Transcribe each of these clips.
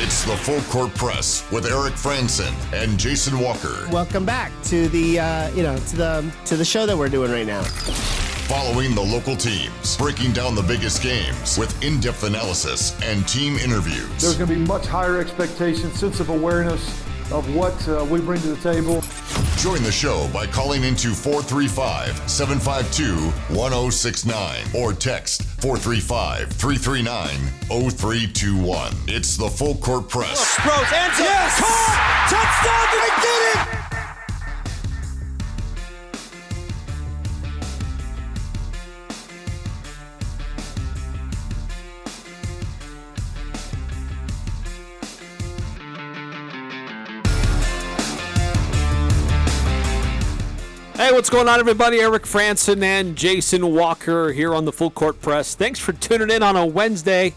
It's the Full Court Press with Eric Franson and Jason Walker. Welcome back to the to the show that we're doing right now. Following the local teams, breaking down the biggest games with in-depth analysis and team interviews. There's going to be much higher expectations, sense of awareness of what we bring to the table. Join the show by calling into 435-752-1069 or text 435-339-0321. It's the Full Court Press. Rose, and yes! Caught! Touchdown! They did it! Hey, what's going on, everybody? Eric Franson and Jason Walker here on the Full Court Press. Thanks for tuning in on a Wednesday.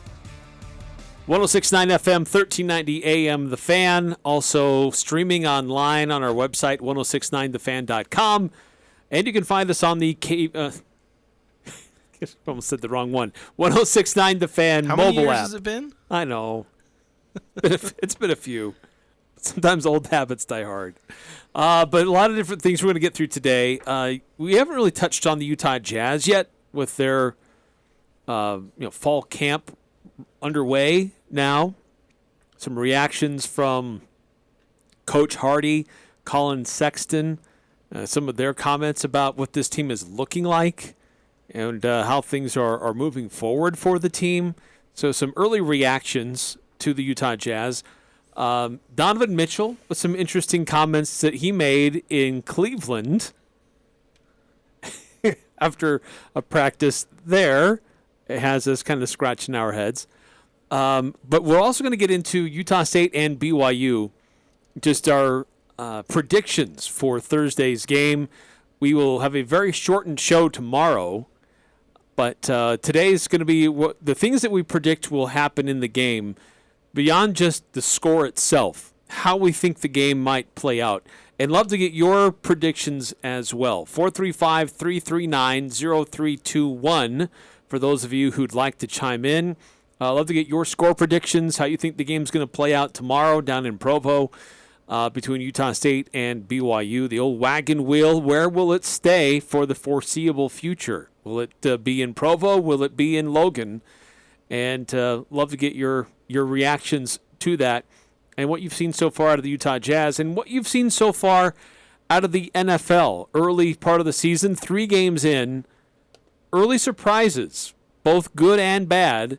106.9 FM, 1390 AM, The Fan. Also streaming online on our website, 1069thefan.com. And you can find us on the almost said the wrong one. 1069 The Fan How mobile many years app. has it been? I know. It's been a few. Sometimes old habits die hard. But a lot of different things we're going to get through today. We haven't really touched on the Utah Jazz yet with their fall camp underway now. Some reactions from Coach Hardy, Colin Sexton, some of their comments about what this team is looking like and how things are moving forward for the team. So some early reactions to the Utah Jazz. Donovan Mitchell with some interesting comments that he made in Cleveland after a practice there. It has us kind of scratching our heads. But we're also going to get into Utah State and BYU, just our predictions for Thursday's game. We will have a very shortened show tomorrow, but today's going to be the things that we predict will happen in the game. Beyond just the score itself, how we think the game might play out. And love to get your predictions as well. 435-339-0321 for those of you who'd like to chime in. Love to get your score predictions, how you think the game's going to play out tomorrow down in Provo between Utah State and BYU. The old wagon wheel, where will it stay for the foreseeable future? Will it be in Provo? Will it be in Logan? And love to get your reactions to that and what you've seen so far out of the Utah Jazz and what you've seen so far out of the NFL. Early part of the season, 3 games in, early surprises, both good and bad,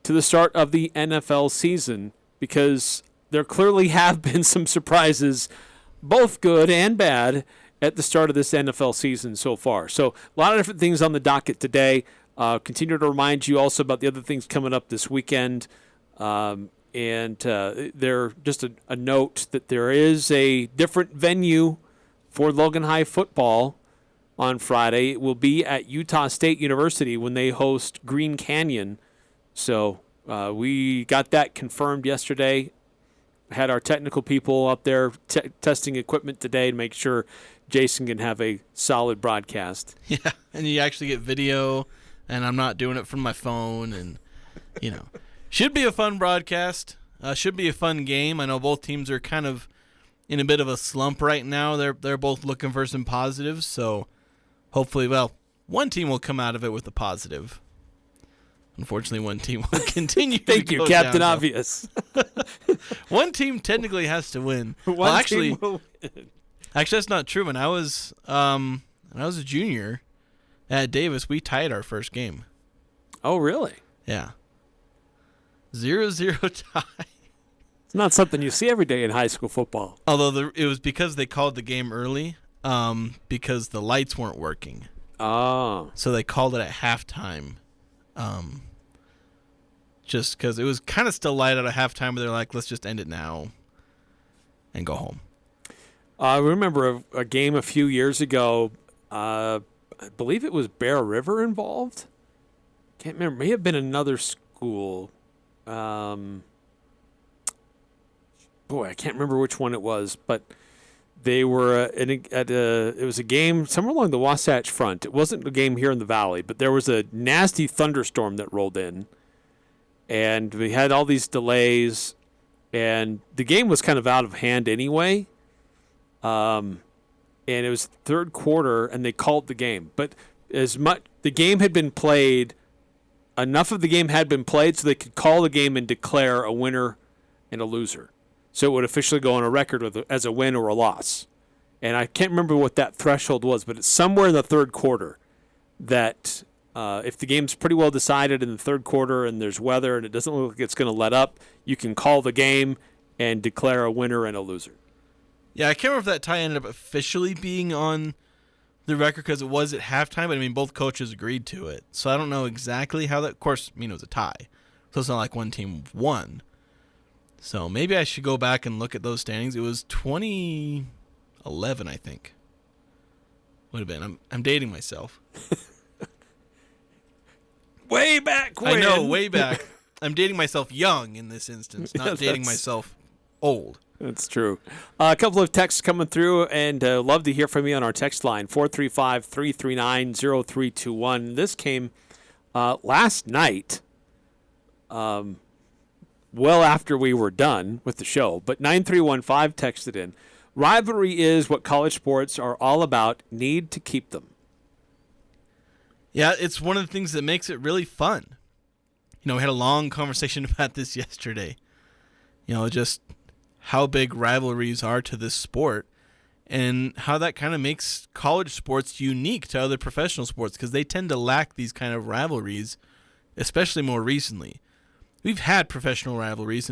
to the start of the NFL season because there clearly have been some surprises, both good and bad, at the start of this NFL season so far. So a lot of different things on the docket today. Continue to remind you also about the other things coming up this weekend. And there just a note that there is a different venue for Logan High football on Friday. It will be at Utah State University when they host Green Canyon. So we got that confirmed yesterday. Had our technical people up there testing equipment today to make sure Jason can have a solid broadcast. Yeah, and you actually get video, and I'm not doing it from my phone, and, should be a fun broadcast. Should be a fun game. I know both teams are kind of in a bit of a slump right now. They're both looking for some positives, so hopefully, one team will come out of it with a positive. Unfortunately, one team will continue Thank to you, go Captain down, Obvious. One team technically has to win. Team will win. Actually, that's not true. When I was a junior at Davis, we tied our first game. Oh, really? Yeah. 0-0 tie. It's not something you see every day in high school football. Although it was because they called the game early, because the lights weren't working. Oh. So they called it at halftime. Just because it was kind of still light out at halftime, but they're like, let's just end it now and go home. I remember a game a few years ago. I believe it was Bear River involved. Can't remember. May have been another school. I can't remember which one it was, but they were it was a game somewhere along the Wasatch Front. It wasn't a game here in the Valley, but there was a nasty thunderstorm that rolled in, and we had all these delays, And the game was kind of out of hand anyway. And it was third quarter, and they called the game. But the game had been played, enough of the game had been played so they could call the game and declare a winner and a loser. So it would officially go on a record as a win or a loss. And I can't remember what that threshold was, but it's somewhere in the third quarter that if the game's pretty well decided in the third quarter and there's weather and it doesn't look like it's going to let up, you can call the game and declare a winner and a loser. Yeah, I can't remember if that tie ended up officially being on the record because it was at halftime, but I mean, both coaches agreed to it. So I don't know exactly how that, of course, it was a tie. So it's not like one team won. So maybe I should go back and look at those standings. It was 2011, I think. Would have been. I'm dating myself. Way back when. I know, way back. I'm dating myself young in this instance, not dating myself old. That's true. A couple of texts coming through, and love to hear from you on our text line, 435-339-0321. This came last night, well after we were done with the show, but 9315 texted in, rivalry is what college sports are all about. Need to keep them. Yeah, it's one of the things that makes it really fun. We had a long conversation about this yesterday. Just how big rivalries are to this sport and how that kind of makes college sports unique to other professional sports because they tend to lack these kind of rivalries, especially more recently. We've had professional rivalries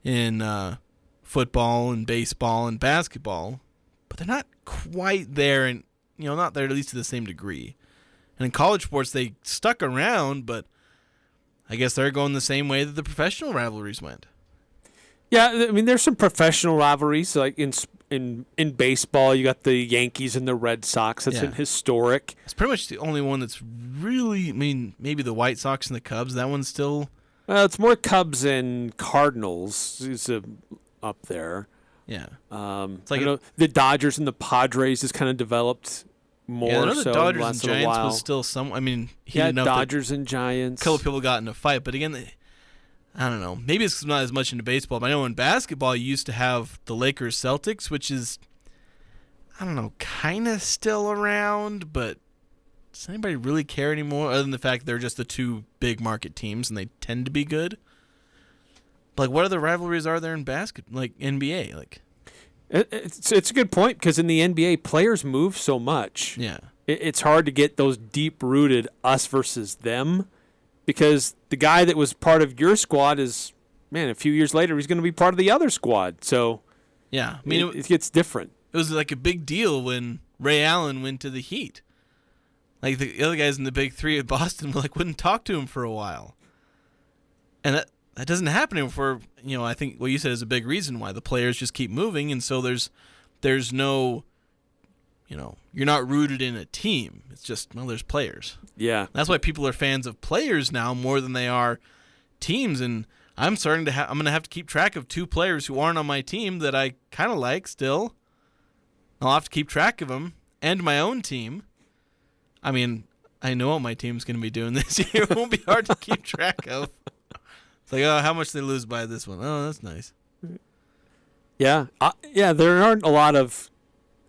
in football and baseball and basketball, but they're not quite there and not there at least to the same degree. And in college sports, they stuck around, but I guess they're going the same way that the professional rivalries went. Yeah, I mean, there's some professional rivalries. Like in baseball, you got the Yankees and the Red Sox. That's historic. It's pretty much the only one that's really, maybe the White Sox and the Cubs. That one's still... Well, it's more Cubs and Cardinals is up there. Yeah. It's like the Dodgers and the Padres has kind of developed more. Yeah, I know the so Dodgers last and of a Giants while. was still some... Dodgers and Giants. A couple of people got in a fight, but again... I don't know. Maybe it's not as much into baseball, but I know in basketball you used to have the Lakers Celtics, which is, I don't know, kind of still around, but does anybody really care anymore other than the fact they're just the two big market teams and they tend to be good? But what other rivalries are there in NBA? It's a good point because in the NBA, players move so much. Yeah. It's hard to get those deep-rooted us versus them. Because the guy that was part of your squad is, a few years later, he's going to be part of the other squad. So, yeah, it gets different. It was like a big deal when Ray Allen went to the Heat. Like the other guys in the Big Three at Boston wouldn't talk to him for a while. And that doesn't happen anymore. I think what you said is a big reason why the players just keep moving. And so there's no, you're not rooted in a team. It's just, there's players. Yeah. That's why people are fans of players now more than they are teams. And I'm starting to I'm going to have to keep track of two players who aren't on my team that I kind of like still. I'll have to keep track of them and my own team. I know what my team's going to be doing this year. It won't be hard to keep track of. It's like, how much they lose by this one. Oh, that's nice. Yeah. There aren't a lot of...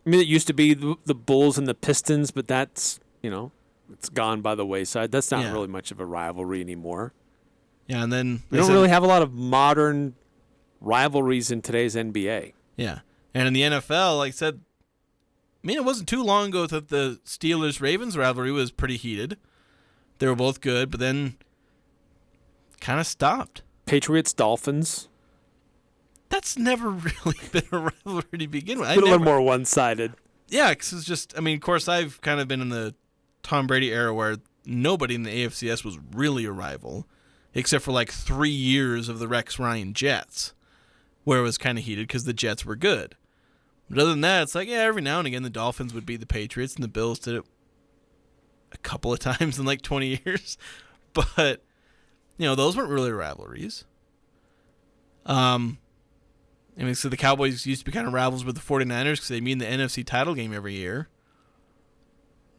it used to be the Bulls and the Pistons, but that's, it's gone by the wayside. That's not really much of a rivalry anymore. Yeah, and then... We don't really have a lot of modern rivalries in today's NBA. Yeah. And in the NFL, like I said, it wasn't too long ago that the Steelers-Ravens rivalry was pretty heated. They were both good, but then kind of stopped. Patriots-Dolphins. That's never really been a rivalry to begin with. A little more one-sided. Yeah, because it's just, of course, I've kind of been in the Tom Brady era where nobody in the AFCS was really a rival, except for 3 years of the Rex Ryan Jets, where it was kind of heated because the Jets were good. But other than that, it's every now and again the Dolphins would beat the Patriots, and the Bills did it a couple of times in 20 years. But, those weren't really rivalries. So the Cowboys used to be kind of rivals with the 49ers because they meet in the NFC title game every year.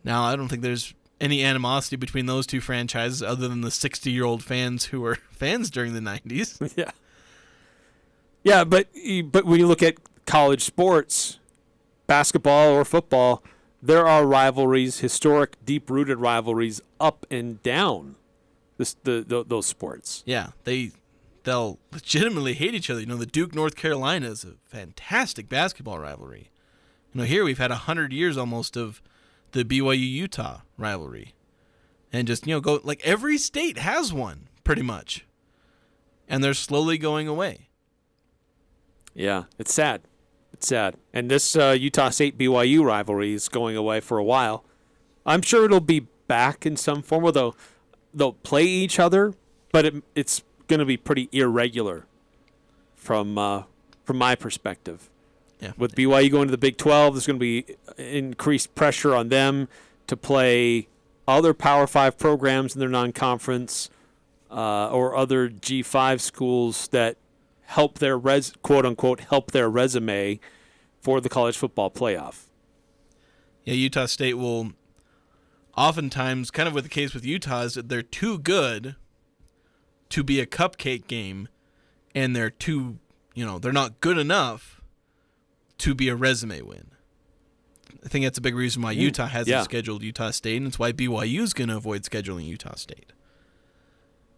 Now, I don't think there's any animosity between those two franchises other than the 60-year-old fans who were fans during the 90s. Yeah. Yeah, but when you look at college sports, basketball or football, there are rivalries, historic, deep-rooted rivalries up and down those sports. Yeah, they'll legitimately hate each other. The Duke North Carolina is a fantastic basketball rivalry. Here we've had 100 years almost of the BYU Utah rivalry, and just go like every state has one pretty much, and they're slowly going away. Yeah, it's sad. It's sad. And this Utah State BYU rivalry is going away for a while. I'm sure it'll be back in some form, although they'll play each other, but it's going to be pretty irregular from my perspective. Yeah. With BYU going to the Big 12, there's going to be increased pressure on them to play other Power 5 programs in their non-conference or other G5 schools that help their quote-unquote help their resume for the college football playoff. Yeah, Utah State will oftentimes, kind of with the case with Utah, is that they're too good to be a cupcake game, and they're not good enough to be a resume win. I think that's a big reason why Utah hasn't scheduled Utah State, and it's why BYU is going to avoid scheduling Utah State.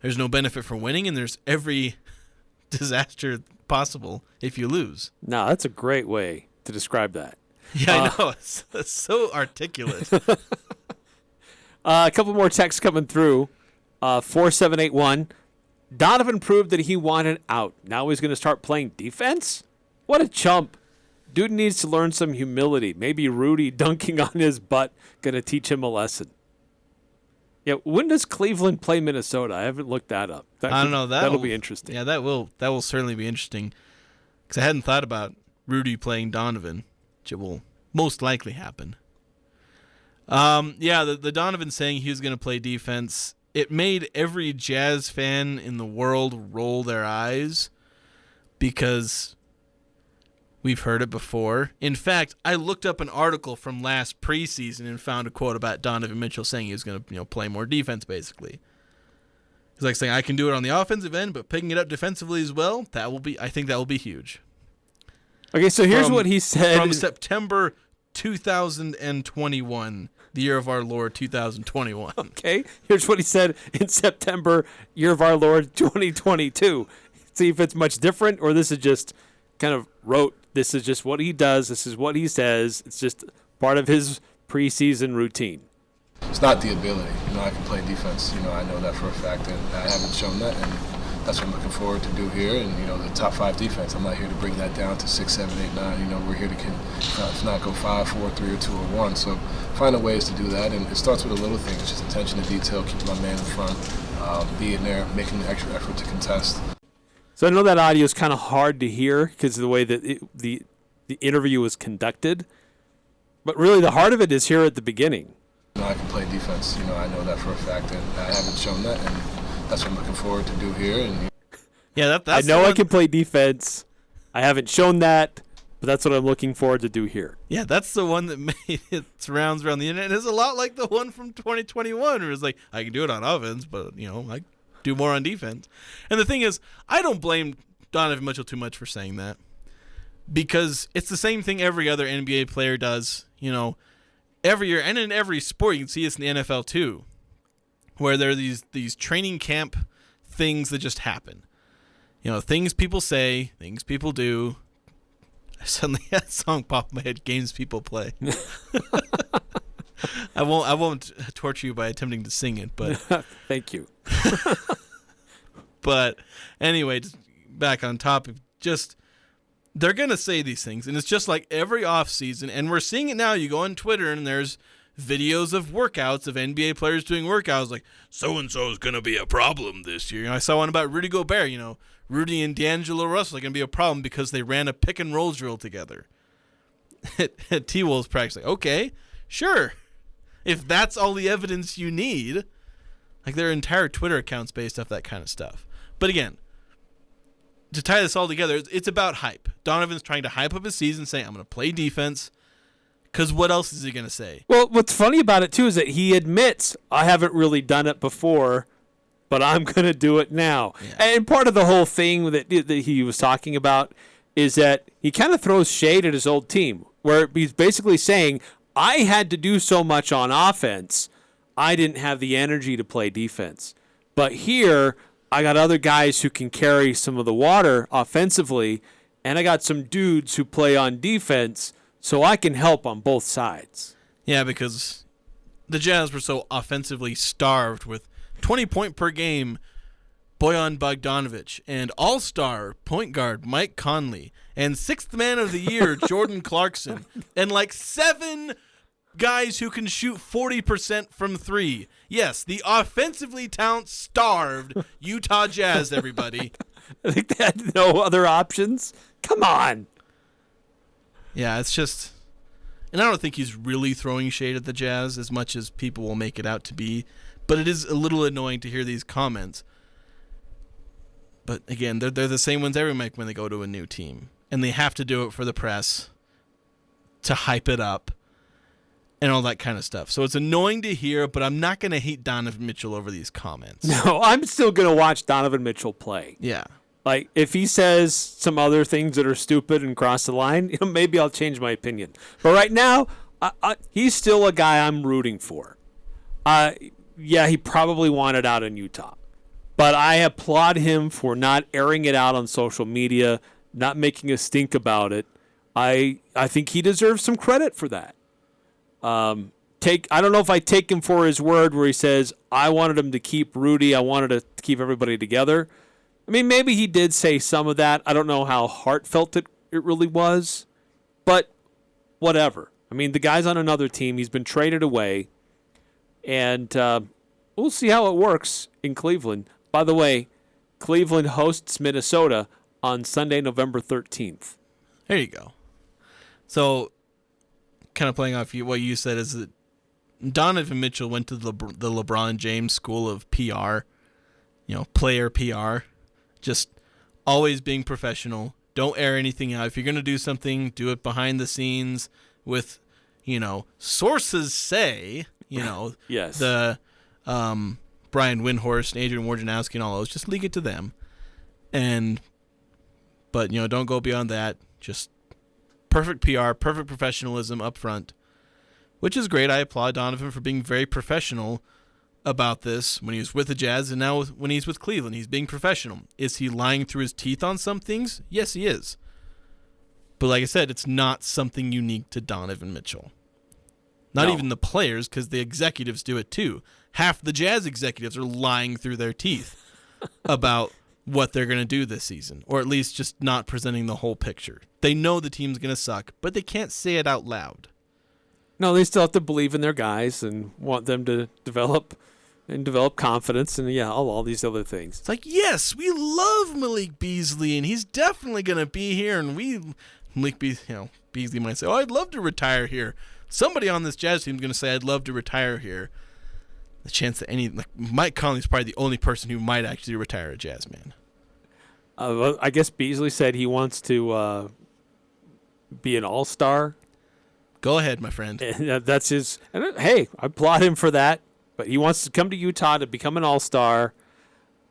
There's no benefit for winning, and there's every disaster possible if you lose. No, that's a great way to describe that. Yeah, I know. It's so articulate. A couple more texts coming through. 4781. Donovan proved that he wanted out. Now he's going to start playing defense? What a chump. Dude needs to learn some humility. Maybe Rudy dunking on his butt going to teach him a lesson. Yeah, when does Cleveland play Minnesota? I haven't looked that up. I don't know. That'll be interesting. Yeah, that will certainly be interesting. Because I hadn't thought about Rudy playing Donovan, which it will most likely happen. The Donovan saying he was going to play defense, it made every Jazz fan in the world roll their eyes because we've heard it before. In fact, I looked up an article from last preseason and found a quote about Donovan Mitchell saying he was going to play more defense, basically. He's like saying, I can do it on the offensive end, but picking it up defensively as well, I think that will be huge. Okay, so here's what he said. From September 2021, the year of our Lord 2021. Okay, here's what he said in September, year of our Lord 2022. See if it's much different, or this is just kind of rote. This is just what he does. This is what he says. It's just part of his preseason routine. It's not the ability. I can play defense. I know that for a fact, and I haven't shown that, and that's what I'm looking forward to do here. And, the top 5 defense, I'm not here to bring that down to 6, 7, 8, 9. We're here to, if not go 5, 4, 3, or 2, or 1. So finding ways to do that, and it starts with a little thing. It's just attention to detail, keeping my man in front, being there, making the extra effort to contest. So I know that audio is kind of hard to hear because of the way that the interview was conducted. But really the heart of it is here at the beginning. I can play defense. I know that for a fact, and I haven't shown that, and that's what I'm looking forward to do here. And yeah, I know I can play defense. I haven't shown that, but that's what I'm looking forward to do here. Yeah, that's the one that made its rounds around the internet. It's a lot like the one from 2021 where it's like, I can do it on offense, but, I do more on defense. And the thing is, I don't blame Donovan Mitchell too much for saying that because it's the same thing every other NBA player does, every year. And in every sport, you can see this in the NFL too, where there are these training camp things that just happen. Things people say, things people do. I suddenly had a song pop in my head, games people play. I won't torture you by attempting to sing it, but thank you. But anyway, just back on topic, just they're going to say these things, and it's just like every offseason, and we're seeing it now. You go on Twitter, and there's videos of workouts of NBA players doing workouts like, so-and-so is going to be a problem this year. I saw one about Rudy Gobert, Rudy and D'Angelo Russell are going to be a problem because they ran a pick-and-roll drill together. T-Wolves practice, like, okay, sure. If that's all the evidence you need, like their entire Twitter accounts based off that kind of stuff. But again, to tie this all together, it's about hype. Donovan's trying to hype up his season, saying, I'm going to play defense, because what else is he going to say? Well, what's funny about it, too, is that he admits, I haven't really done it before, but I'm going to do it now. Yeah. And part of the whole thing that he was talking about is that he kind of throws shade at his old team, where he's basically saying, I had to do so much on offense, I didn't have the energy to play defense. But here, I got other guys who can carry some of the water offensively, and I got some dudes who play on defense, so I can help on both sides. Yeah, because the Jazz were so offensively starved with 20-point per game Bojan Bogdanovic and all-star point guard Mike Conley and sixth man of the year Jordan Clarkson and like 7 guys who can shoot 40% from 3. Yes, the offensively talent-starved Utah Jazz, everybody. I think they had no other options. Come on. Yeah, it's just... And I don't think he's really throwing shade at the Jazz as much as people will make it out to be. But it is a little annoying to hear these comments. But again, they're the same ones every make when they go to a new team. And they have to do it for the press to hype it up and all that kind of stuff. So it's annoying to hear, but I'm not going to hate Donovan Mitchell over these comments. No, I'm still going to watch Donovan Mitchell play. Yeah. Like, if he says some other things that are stupid and cross the line, maybe I'll change my opinion. But right now, he's still a guy I'm rooting for. Yeah, he probably wanted out in Utah. But I applaud him for not airing it out on social media, not making a stink about it. I think he deserves some credit for that. I don't know if I take him for his word where he says, I wanted him to keep Rudy, I wanted to keep everybody together. I mean, maybe he did say some of that. I don't know how heartfelt it really was. But whatever. I mean, the guy's on another team. He's been traded away. And we'll see how it works in Cleveland. By the way, Cleveland hosts Minnesota on Sunday, November 13th. There you go. So, kind of playing off what you said is that Donovan Mitchell went to the LeBron James school of PR, player PR. Just always being professional. Don't air anything out. If you're going to do something, do it behind the scenes with, sources say, yes. The Brian Windhorst and Adrian Wojnarowski and all those. Just leak it to them. But don't go beyond that. Just perfect PR, perfect professionalism up front, which is great. I applaud Donovan for being very professional about this when he was with the Jazz, and now when he's with Cleveland, he's being professional. Is he lying through his teeth on some things? Yes, he is. But like I said, it's not something unique to Donovan Mitchell. Not even the players, because the executives do it too. Half the Jazz executives are lying through their teeth about what they're going to do this season, or at least just not presenting the whole picture. They know the team's going to suck, but they can't say it out loud. No, they still have to believe in their guys and want them to develop confidence and, all these other things. It's like, yes, we love Malik Beasley, and he's definitely going to be here, and Beasley might say, I'd love to retire here. Somebody on this Jazz team is going to say, I'd love to retire here. The chance that Mike Conley's probably the only person who might actually retire a Jazz man. Well, I guess Beasley said he wants to be an all-star. Go ahead, my friend. And that's his. And hey, I applaud him for that. But he wants to come to Utah to become an all-star,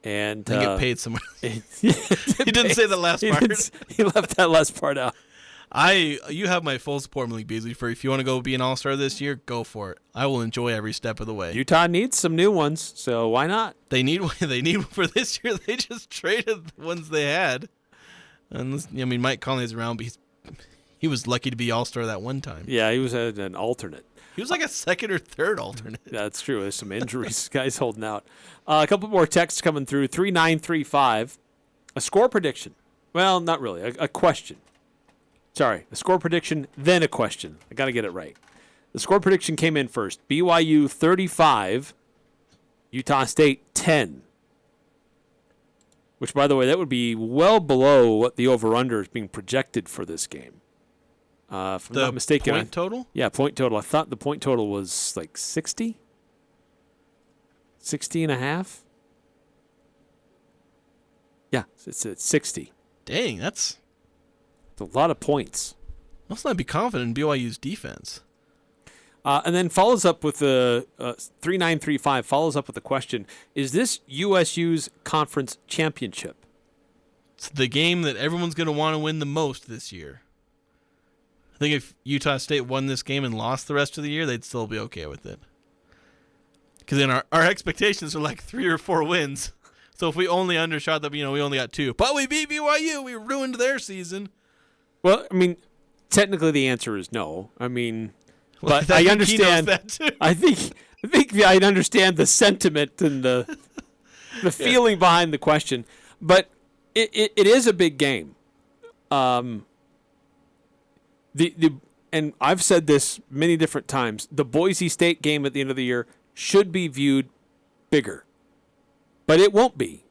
and get paid somewhere. He didn't say the last part. He left that last part out. You have my full support, Malik Beasley. For if you want to go be an all-star this year, go for it. I will enjoy every step of the way. Utah needs some new ones, so why not? They need one for this year. They just traded the ones they had. And Mike Conley's around, but he was lucky to be all-star that one time. Yeah, he was an alternate. He was like a second or third alternate. That's true. There's some injuries. Guys holding out. A couple more texts coming through. 3935. A score prediction. Well, not really. A question. Sorry. A score prediction, then a question. I got to get it right. The score prediction came in first. BYU 35. Utah State 10. Which, by the way, that would be well below what the over-under is being projected for this game. If I'm not mistaken. Point total? Yeah, point total. I thought the point total was like 60? 60 and a half? Yeah, it's at 60. Dang, that's a lot of points. Must not be confident in BYU's defense. And then follows up with the 3935 follows up with the question: is this USU's conference championship? It's the game that everyone's going to want to win the most this year. I think if Utah State won this game and lost the rest of the year, they'd still be okay with it. Because then our expectations are like 3 or 4 wins. So if we only undershot them, we only got 2. But we beat BYU. We ruined their season. Well, technically the answer is no. But I I think understand. he knows that too. I think I understand the sentiment and the feeling behind the question. But it is a big game. And I've said this many different times. The Boise State game at the end of the year should be viewed bigger, but it won't be.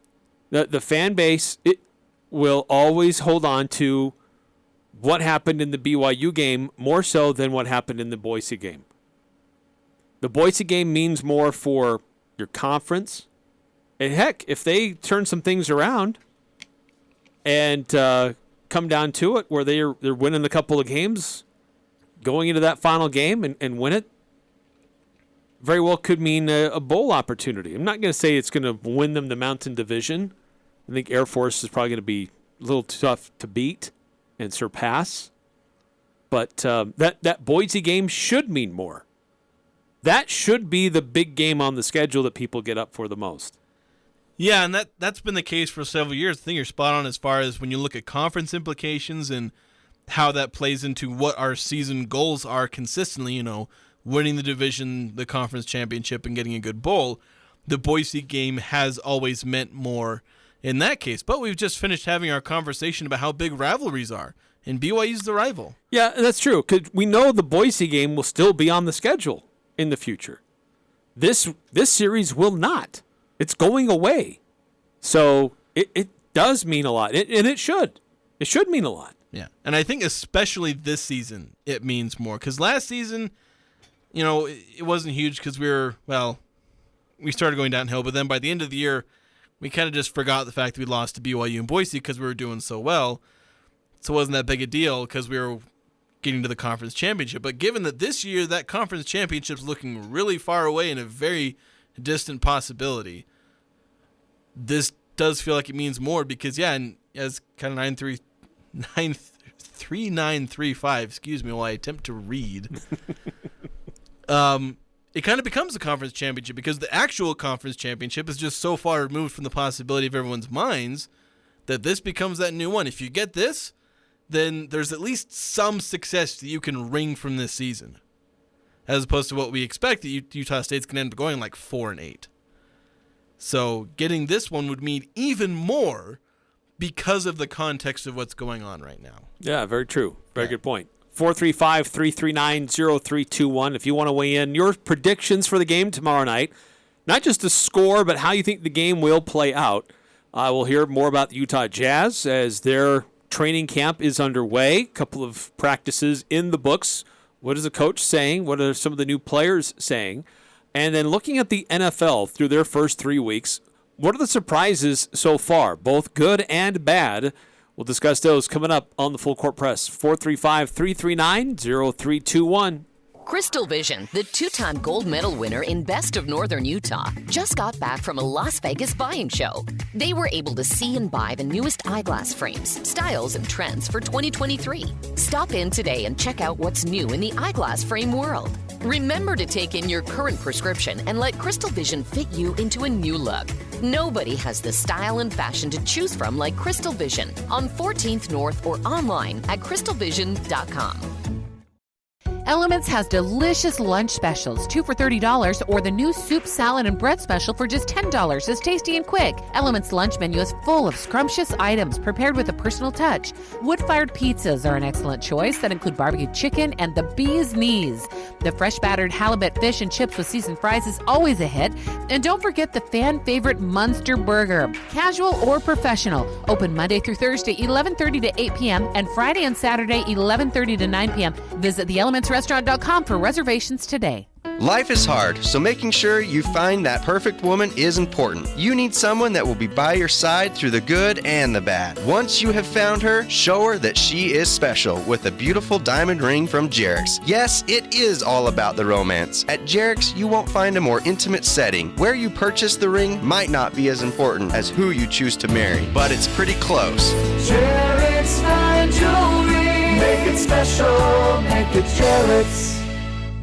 The fan base will always hold on to what happened in the BYU game more so than what happened in the Boise game. The Boise game means more for your conference. And heck, if they turn some things around and come down to it where they're winning a couple of games, going into that final game and win it, very well could mean a bowl opportunity. I'm not going to say it's going to win them the Mountain Division. I think Air Force is probably going to be a little tough to beat and surpass. But that Boise game should mean more. That should be the big game on the schedule that people get up for the most. Yeah, and that's been the case for several years. I think you're spot on as far as when you look at conference implications and how that plays into what our season goals are consistently, winning the division, the conference championship, and getting a good bowl. The Boise game has always meant more in that case. But we've just finished having our conversation about how big rivalries are, and BYU's the rival. Yeah, that's true, because we know the Boise game will still be on the schedule in the future. This series will not. It's going away. So it does mean a lot, and it should. It should mean a lot. Yeah, and I think especially this season it means more, because last season, it wasn't huge because we started going downhill, but then by the end of the year, we kind of just forgot the fact that we lost to BYU and Boise because we were doing so well. So it wasn't that big a deal because we were getting to the conference championship. But given that this year that conference championship's looking really far away and a very distant possibility, this does feel like it means more because, and as kind of 3935, excuse me, while I attempt to read, it kind of becomes a conference championship because the actual conference championship is just so far removed from the possibility of everyone's minds that this becomes that new one. If you get this, then there's at least some success that you can wring from this season, as opposed to what we expect that Utah State's going to end up going like 4-8. So getting this one would mean even more because of the context of what's going on right now. Yeah, very true. Very good point. 435-339-0321. If you want to weigh in your predictions for the game tomorrow night, not just the score, but how you think the game will play out. We'll hear more about the Utah Jazz as their training camp is underway. A couple of practices in the books. What is the coach saying? What are some of the new players saying? And then looking at the NFL through their first 3 weeks, what are the surprises so far, both good and bad? We'll discuss those coming up on the Full Court Press. 435-339-0321. Crystal Vision, the 2-time gold medal winner in Best of Northern Utah, just got back from a Las Vegas buying show. They were able to see and buy the newest eyeglass frames, styles, and trends for 2023. Stop in today and check out what's new in the eyeglass frame world. Remember to take in your current prescription and let Crystal Vision fit you into a new look. Nobody has the style and fashion to choose from like Crystal Vision on 14th North or online at crystalvision.com. Elements has delicious lunch specials, 2 for $30, or the new soup, salad, and bread special for just $10. It's tasty and quick. Elements lunch menu is full of scrumptious items prepared with a personal touch. Wood-fired pizzas are an excellent choice that include barbecue chicken and the bee's knees. The fresh battered halibut fish and chips with seasoned fries is always a hit. And don't forget the fan favorite Munster burger, casual or professional. Open Monday through Thursday, 11:30 to 8 p.m. and Friday and Saturday, 11:30 to 9 p.m. Visit theelementsrestaurant.com for reservations today. Life is hard, so making sure you find that perfect woman is important. You need someone that will be by your side through the good and the bad. Once you have found her, show her that she is special with a beautiful diamond ring from Jerix. Yes, it is all about the romance. At Jerix, you won't find a more intimate setting. Where you purchase the ring might not be as important as who you choose to marry, but it's pretty close. Jerix Fine Jewelry. Make it special. Make it Jerix.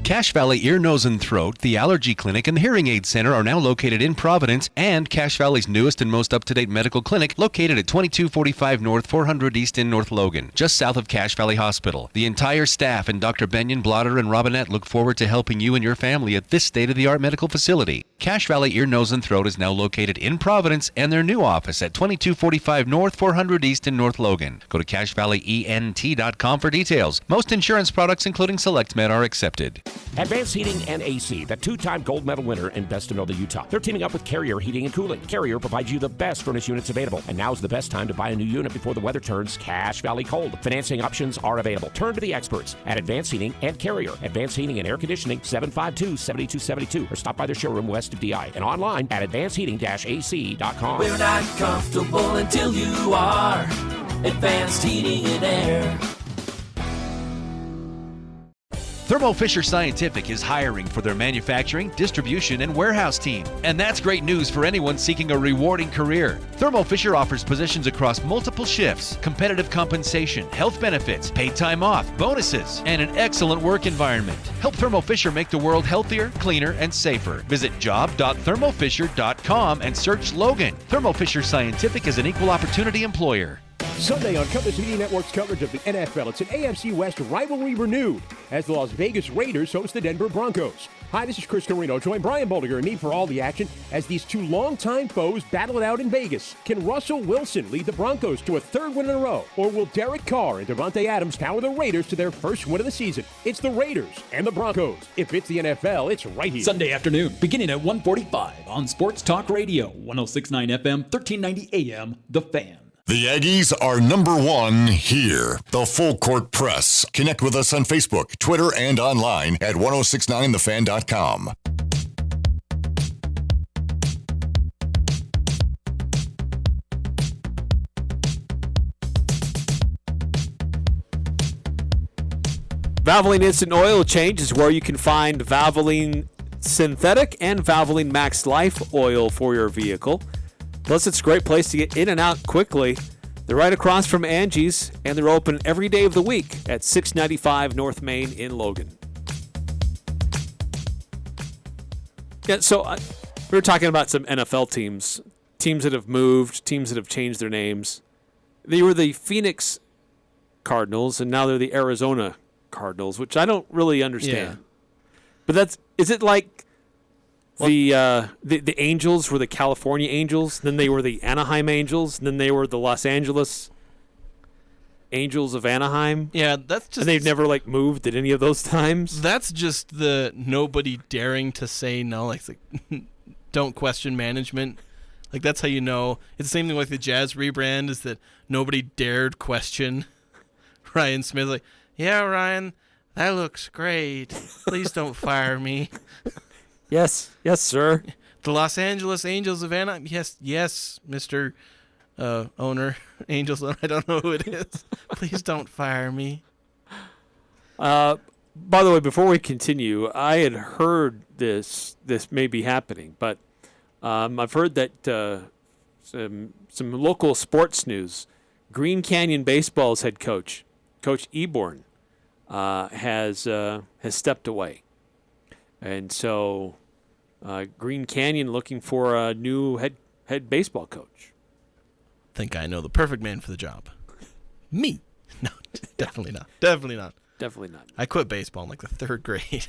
Cache Valley Ear, Nose, and Throat, the Allergy Clinic, and the Hearing Aid Center are now located in Providence, and Cache Valley's newest and most up-to-date medical clinic located at 2245 North, 400 East in North Logan, just south of Cache Valley Hospital. The entire staff and Dr. Benyon, Blotter, and Robinette look forward to helping you and your family at this state-of-the-art medical facility. Cache Valley Ear, Nose, and Throat is now located in Providence, and their new office at 2245 North, 400 East in North Logan. Go to CacheValleyENT.com for details. Most insurance products, including SelectMed, are accepted. Advanced Heating and AC, the two-time gold medal winner in Best of Northern Utah. They're teaming up with Carrier Heating and Cooling. Carrier provides you the best furnace units available, and now's the best time to buy a new unit before the weather turns Cache Valley cold. Financing options are available. Turn to the experts at Advanced Heating and Carrier. Advanced Heating and Air Conditioning, 752-7272, or stop by their showroom west of DI and online at advancedheating-ac.com. We're not comfortable until you are. Advanced Heating and Air. Thermo Fisher Scientific is hiring for their manufacturing, distribution, and warehouse team. And that's great news for anyone seeking a rewarding career. Thermo Fisher offers positions across multiple shifts, competitive compensation, health benefits, paid time off, bonuses, and an excellent work environment. Help Thermo Fisher make the world healthier, cleaner, and safer. Visit job.thermofisher.com and search Logan. Thermo Fisher Scientific is an equal opportunity employer. Sunday on Compass Media Network's coverage of the NFL, it's an AFC West rivalry renewed as the Las Vegas Raiders host the Denver Broncos. Hi, this is Chris Carino. Join Brian Boldiger and me for all the action as these two longtime foes battle it out in Vegas. Can Russell Wilson lead the Broncos to a third win in a row? Or will Derek Carr and Devontae Adams power the Raiders to their first win of the season? It's the Raiders and the Broncos. If it's the NFL, it's right here. Sunday afternoon, beginning at 1:45 on Sports Talk Radio, 106.9 FM, 1390 AM, The Fan. The Aggies are number one here. The Full Court Press. Connect with us on Facebook, Twitter, and online at 1069thefan.com. Valvoline Instant Oil Change is where you can find Valvoline Synthetic and Valvoline Max Life oil for your vehicle. Plus, it's a great place to get in and out quickly. They're right across from Angie's, and they're open every day of the week at 695 North Main in Logan. Yeah, so we were talking about some NFL teams that have moved, teams that have changed their names. They were the Phoenix Cardinals, and now they're the Arizona Cardinals, which I don't really understand. Yeah. But is it like the Angels were the California Angels, then they were the Anaheim Angels, and then they were the Los Angeles Angels of Anaheim? Yeah, that's just... And they've never, moved at any of those times? That's just the nobody daring to say no, don't question management. That's how you know. It's the same thing like the Jazz rebrand, is that nobody dared question Ryan Smith. Yeah, Ryan, that looks great. Please don't fire me. Yes, sir. The Los Angeles Angels of Anaheim. Yes, Mr. Owner, Angels. I don't know who it is. Please don't fire me. By the way, before we continue, I had heard this may be happening, but I've heard that some local sports news. Green Canyon Baseball's head coach, Coach Eborn, has stepped away. And so Green Canyon looking for a new head baseball coach. Think I know the perfect man for the job. Me. No, definitely not. Definitely not. Definitely not. I quit baseball in the third grade.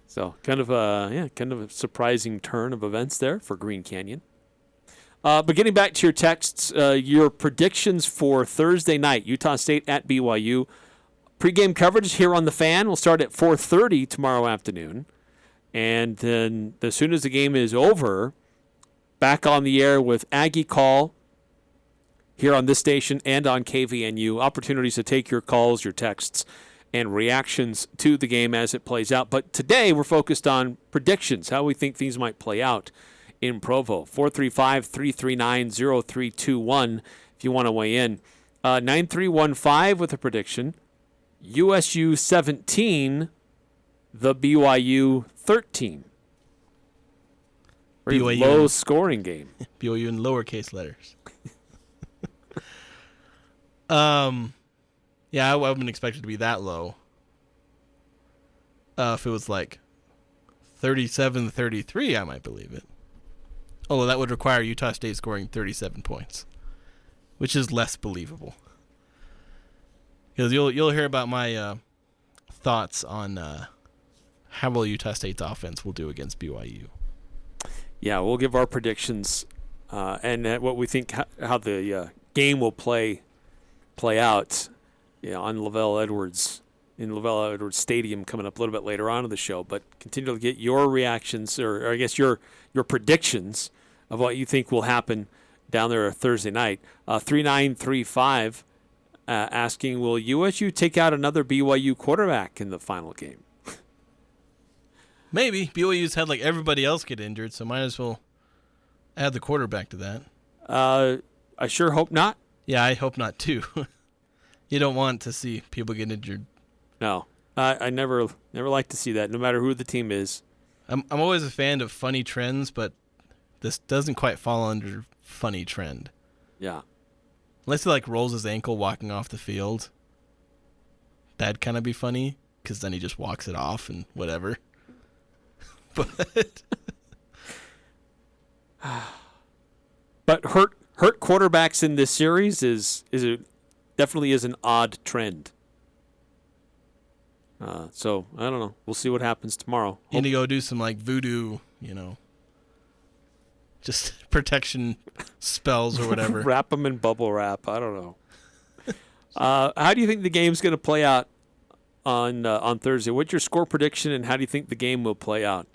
So kind of a surprising turn of events there for Green Canyon. But getting back to your texts, your predictions for Thursday night, Utah State at BYU. Pre-game coverage here on The Fan will start at 4:30 tomorrow afternoon. And then as soon as the game is over, back on the air with Aggie Call here on this station and on KVNU. Opportunities to take your calls, your texts and reactions to the game as it plays out. But today we're focused on predictions, how we think things might play out in Provo. 435-339-0321 if you want to weigh in. 9315 with a prediction. USU 17, the BYU 13. Very BYU low scoring game. BYU in lowercase letters. Yeah, I wouldn't expect it to be that low. If it was like 37-33, I might believe it. Although that would require Utah State scoring 37 points, which is less believable. Because you'll hear about my thoughts on how well Utah State's offense will do against BYU. Yeah, we'll give our predictions and what we think how the game will play out. On Lavelle Edwards Stadium coming up a little bit later on in the show. But continue to get your reactions, or I guess your predictions of what you think will happen down there Thursday night. 3935 asking, will USU take out another BYU quarterback in the final game? Maybe. BYU's had like everybody else get injured, so might as well add the quarterback to that. I sure hope not. Yeah, I hope not too. You don't want to see people get injured. No, I never like to see that, no matter who the team is. I'm always a fan of funny trends, but this doesn't quite fall under funny trend. Yeah. Unless he like rolls his ankle walking off the field. That'd kind of be funny, because then he just walks it off and whatever. But hurt quarterbacks in this series definitely is an odd trend. So I don't know. We'll see what happens tomorrow. You need to go do some like voodoo, just protection spells or whatever. Wrap them in bubble wrap. I don't know. How do you think the game's going to play out on Thursday? What's your score prediction, and how do you think the game will play out?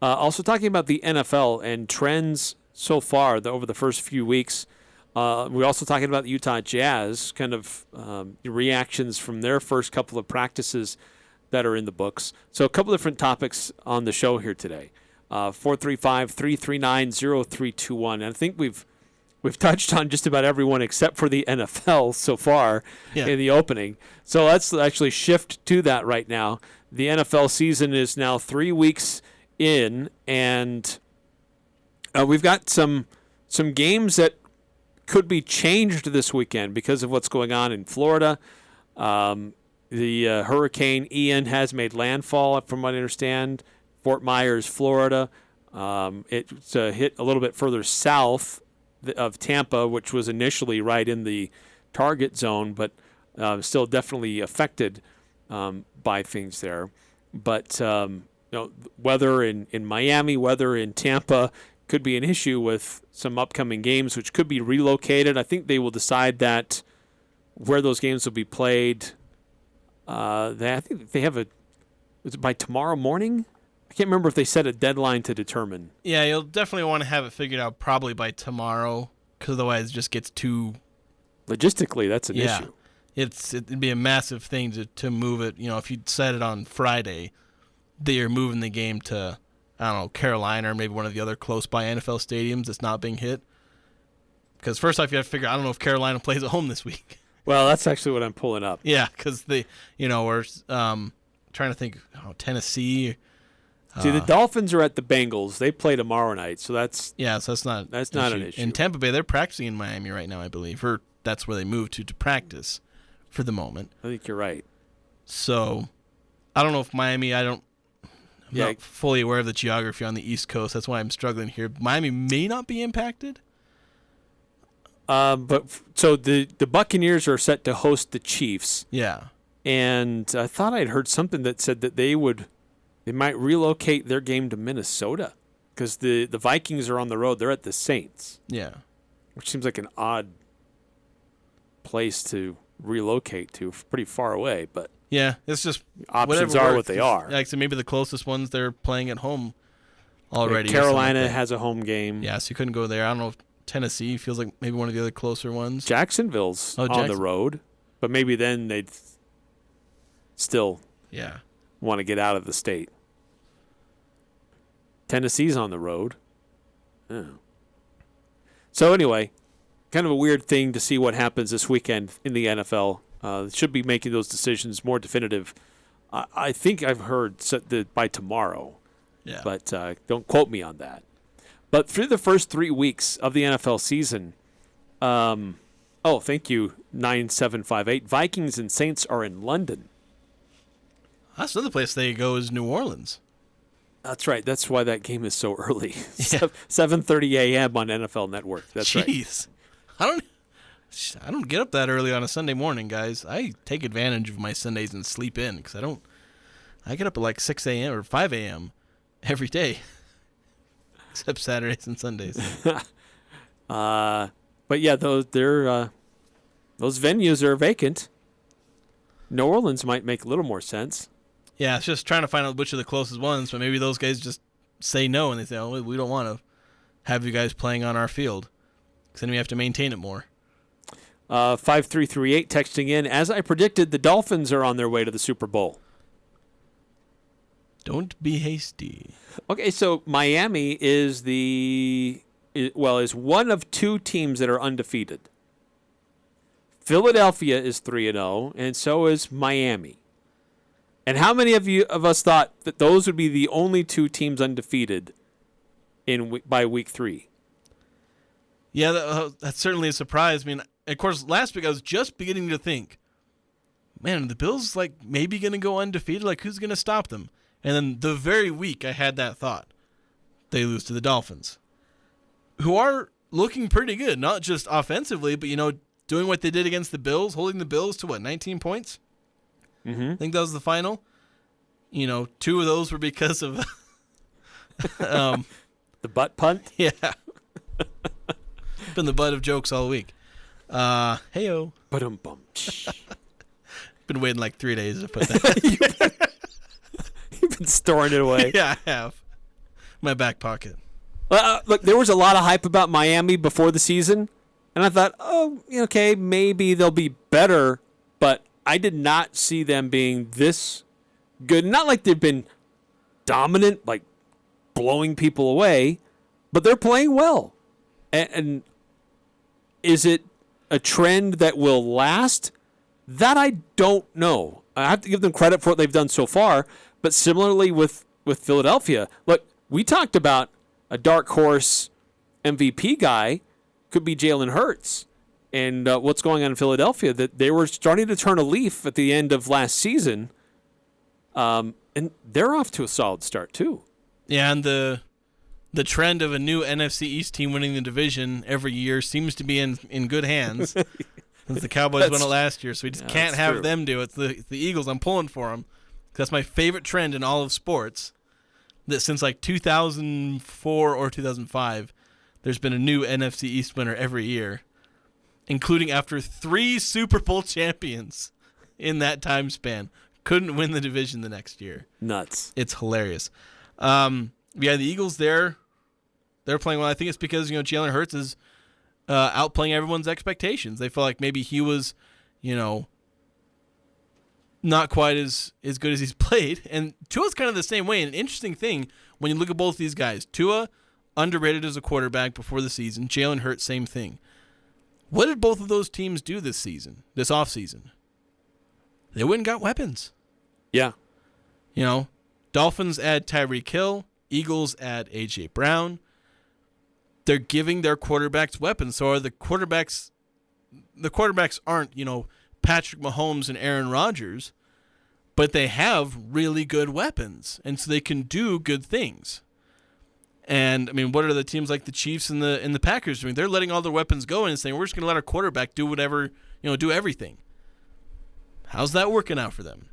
Also talking about the NFL and trends so far over the first few weeks. We're also talking about the Utah Jazz, kind of reactions from their first couple of practices that are in the books. So a couple different topics on the show here today. 435-339-0321. And I think we've touched on just about everyone except for the NFL so far in the opening. So let's actually shift to that right now. The NFL season is now 3 weeks in, and we've got some games that could be changed this weekend because of what's going on in Florida. The Hurricane Ian has made landfall, from what I understand, Fort Myers, Florida. It's hit a little bit further south of Tampa, which was initially right in the target zone, but still definitely affected by things there. But weather in Miami, weather in Tampa could be an issue with some upcoming games, which could be relocated. I think they will decide that where those games will be played. I think they have is it by tomorrow morning? I can't remember if they set a deadline to determine. Yeah, you'll definitely want to have it figured out probably by tomorrow, because otherwise it just gets too... Logistically, that's an issue. It'd be a massive thing to move it. If you set it on Friday, you're moving the game to, I don't know, Carolina or maybe one of the other close-by NFL stadiums that's not being hit. Because first off, you have to figure, I don't know if Carolina plays at home this week. Well, that's actually what I'm pulling up. Yeah, because we're trying to think, Tennessee. See, the Dolphins are at the Bengals. They play tomorrow night, so that's not an issue. In Tampa Bay, they're practicing in Miami right now, I believe, or that's where they moved to practice for the moment. I think you're right. So, I don't know if Miami. I'm not fully aware of the geography on the East Coast. That's why I'm struggling here. Miami may not be impacted. So the Buccaneers are set to host the Chiefs. Yeah. And I thought I'd heard something that said that they might relocate their game to Minnesota, because the Vikings are on the road. They're at the Saints. Yeah. Which seems like an odd place to relocate to, pretty far away, but yeah, it's just options are what they are. Like, so maybe the closest ones they're playing at home already. Carolina has a home game. Yeah, so you couldn't go there. I don't know if Tennessee feels like maybe one of the other closer ones. Jacksonville's on the road, but maybe then still Yeah. want to get out of the state. Tennessee's on the road. Oh. So anyway, kind of a weird thing to see what happens this weekend in the NFL. Should be making those decisions more definitive. I think I've heard that by tomorrow. Yeah. But don't quote me on that. But through the first 3 weeks of the NFL season, thank you, 9758. Vikings and Saints are in London. That's another place they go is New Orleans. That's right. That's why that game is so early. 7:30 a.m. on NFL Network. That's right. Jeez. I don't get up that early on a Sunday morning, guys. I take advantage of my Sundays and sleep in because I get up at like 6 a.m. or 5 a.m. every day, except Saturdays and Sundays. But yeah, those venues are vacant. New Orleans might make a little more sense. Yeah, it's just trying to find out which are the closest ones, but maybe those guys just say no and they say, "Oh, we don't want to have you guys playing on our field because then we have to maintain it more." 5338 texting in, as I predicted, the Dolphins are on their way to the Super Bowl. Don't be hasty. Okay, so Miami is one of two teams that are undefeated. Philadelphia is 3-0, and so is Miami. And how many of us thought that those would be the only two teams undefeated by week 3? Yeah, that's certainly a surprise. I mean, of course, last week I was just beginning to think, man, the Bills maybe going to go undefeated. Like, who's going to stop them? And then the very week I had that thought, they lose to the Dolphins, who are looking pretty good, not just offensively, but doing what they did against the Bills, holding the Bills to 19 points. Mm-hmm. I think that was the final. 2 of those were because of the butt punt. Yeah. Been the butt of jokes all week. Heyo. Ba-dum-bum. Been waiting 3 days to put that. You've been storing it away. Yeah, I have. My back pocket. Look, there was a lot of hype about Miami before the season, and I thought, okay, maybe they'll be better, but I did not see them being this good. Not like they've been dominant, like blowing people away, but they're playing well. And is it a trend that will last? That I don't know. I have to give them credit for what they've done so far, but similarly with Philadelphia, look, we talked about a dark horse MVP guy could be Jalen Hurts. And what's going on in Philadelphia, that they were starting to turn a leaf at the end of last season, and they're off to a solid start too. Yeah, and the trend of a new NFC East team winning the division every year seems to be in good hands. Since the Cowboys won it last year, so we just can't have them do it. The Eagles, I'm pulling for them. That's my favorite trend in all of sports, that since 2004 or 2005, there's been a new NFC East winner every year, including after 3 Super Bowl champions in that time span. Couldn't win the division the next year. Nuts. It's hilarious. The Eagles, they're playing well. I think it's because, Jalen Hurts is outplaying everyone's expectations. They feel like maybe he was, not quite as good as he's played. And Tua's kind of the same way. An interesting thing when you look at both these guys. Tua, underrated as a quarterback before the season. Jalen Hurts, same thing. What did both of those teams do this offseason? They went and got weapons. Yeah. Dolphins add Tyreek Hill. Eagles add A.J. Brown. They're giving their quarterbacks weapons. So are the quarterbacks aren't, Patrick Mahomes and Aaron Rodgers, but they have really good weapons. And so they can do good things. And what are the teams like the Chiefs and the Packers doing? They're letting all their weapons go and saying, we're just going to let our quarterback do whatever, do everything. How's that working out for them?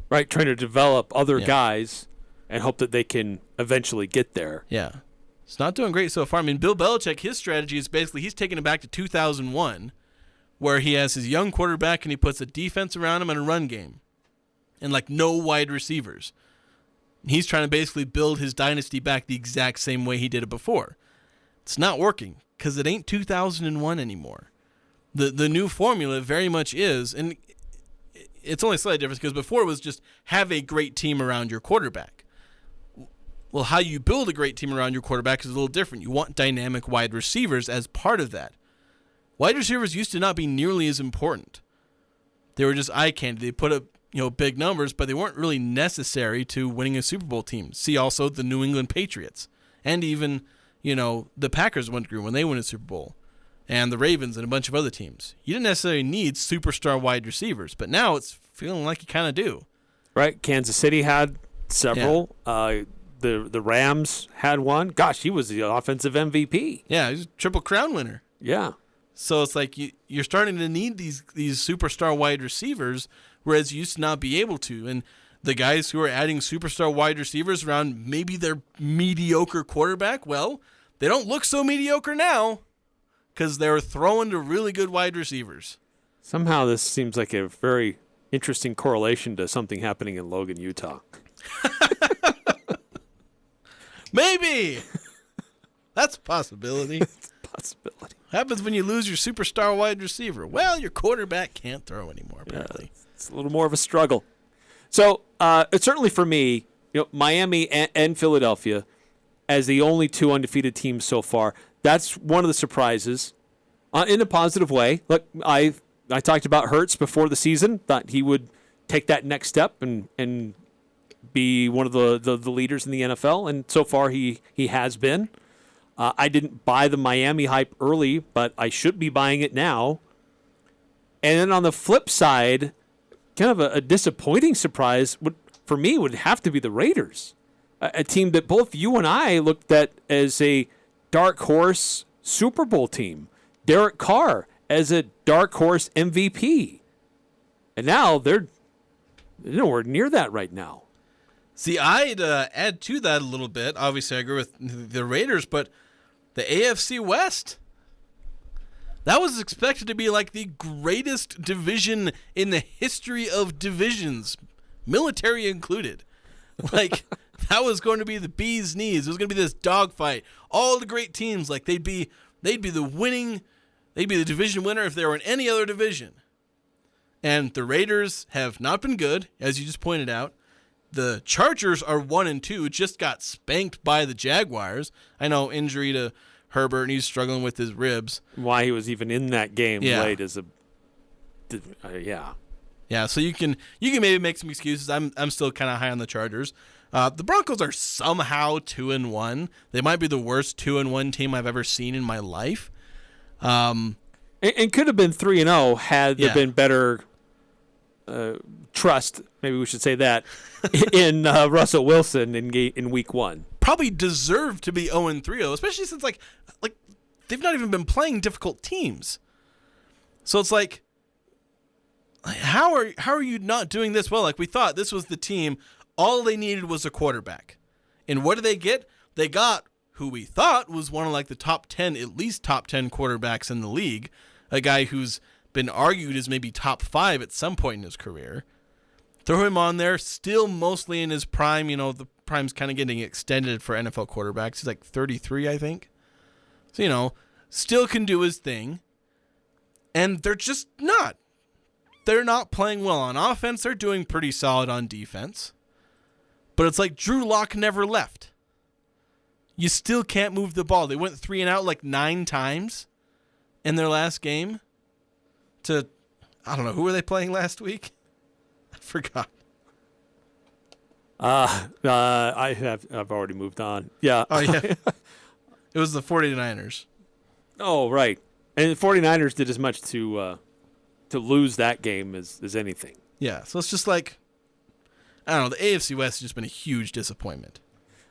Right, trying to develop other guys and hope that they can eventually get there. Yeah. It's not doing great so far. Bill Belichick, his strategy is basically he's taking it back to 2001, where he has his young quarterback and he puts a defense around him and a run game and no wide receivers. He's trying to basically build his dynasty back the exact same way he did it before. It's not working because it ain't 2001 anymore. The new formula very much is, and it's only a slight difference because before it was just have a great team around your quarterback. Well, how you build a great team around your quarterback is a little different. You want dynamic wide receivers as part of that. Wide receivers used to not be nearly as important. They were just eye candy. They put up big numbers, but they weren't really necessary to winning a Super Bowl team. See also the New England Patriots and even the Packers went through when they won a Super Bowl, and the Ravens and a bunch of other teams. You didn't necessarily need superstar wide receivers, but now it's feeling like you kind of do. Right. Kansas City had several. Yeah. The Rams had one. Gosh, he was the offensive MVP. Yeah, he's a Triple Crown winner. Yeah. So it's like you're starting to need these superstar wide receivers, whereas you used to not be able to. And the guys who are adding superstar wide receivers around maybe their mediocre quarterback, well, they don't look so mediocre now because they're throwing to really good wide receivers. Somehow this seems like a very interesting correlation to something happening in Logan, Utah. Maybe. That's a possibility. It's a possibility. Happens when you lose your superstar wide receiver. Well, your quarterback can't throw anymore, apparently. Yeah, it's a little more of a struggle. So, it's certainly for me, Miami and Philadelphia as the only two undefeated teams so far, that's one of the surprises in a positive way. Look, I talked about Hurts before the season, thought he would take that next step and be one of the leaders in the NFL, and so far he has been. I didn't buy the Miami hype early, but I should be buying it now. And then on the flip side, kind of a disappointing surprise for me would have to be the Raiders, a team that both you and I looked at as a dark horse Super Bowl team. Derek Carr as a dark horse MVP. And now they're nowhere near that right now. See, I'd add to that a little bit. Obviously, I agree with the Raiders, but the AFC West, that was expected to be like the greatest division in the history of divisions, military included. Like, that was going to be the bee's knees. It was going to be this dogfight. All the great teams, like they'd be the division winner if they were in any other division. And the Raiders have not been good, as you just pointed out. The Chargers are 1-2, just got spanked by the Jaguars. I know, injury to Herbert, and he's struggling with his ribs. Why he was even in that game late is Yeah, so you can maybe make some excuses. I'm still kind of high on the Chargers. The Broncos are somehow 2-1. They might be the worst 2-1 team I've ever seen in my life. And could have been 3-0 had there been better trust, maybe we should say that, in Russell Wilson in week one. Probably deserved to be 0-3, especially since like they've not even been playing difficult teams. So it's like, how are you not doing this well? Like, we thought this was the team. All they needed was a quarterback. And what did they get? They got who we thought was one of like the top 10, at least top 10 quarterbacks in the league, a guy who's been argued as maybe top 5 at some point in his career. Throw him on there, still mostly in his prime. The prime's kind of getting extended for NFL quarterbacks. He's like 33, I think. So, still can do his thing. And they're just not. They're not playing well on offense. They're doing pretty solid on defense. But it's like Drew Lock never left. You still can't move the ball. They went 3 and out like 9 times in their last game. I don't know, who were they playing last week? I forgot. I've already moved on. Yeah. Oh, yeah. It was the 49ers. Oh, right. And the 49ers did as much to lose that game as anything. Yeah, so it's just like, I don't know, the AFC West has just been a huge disappointment.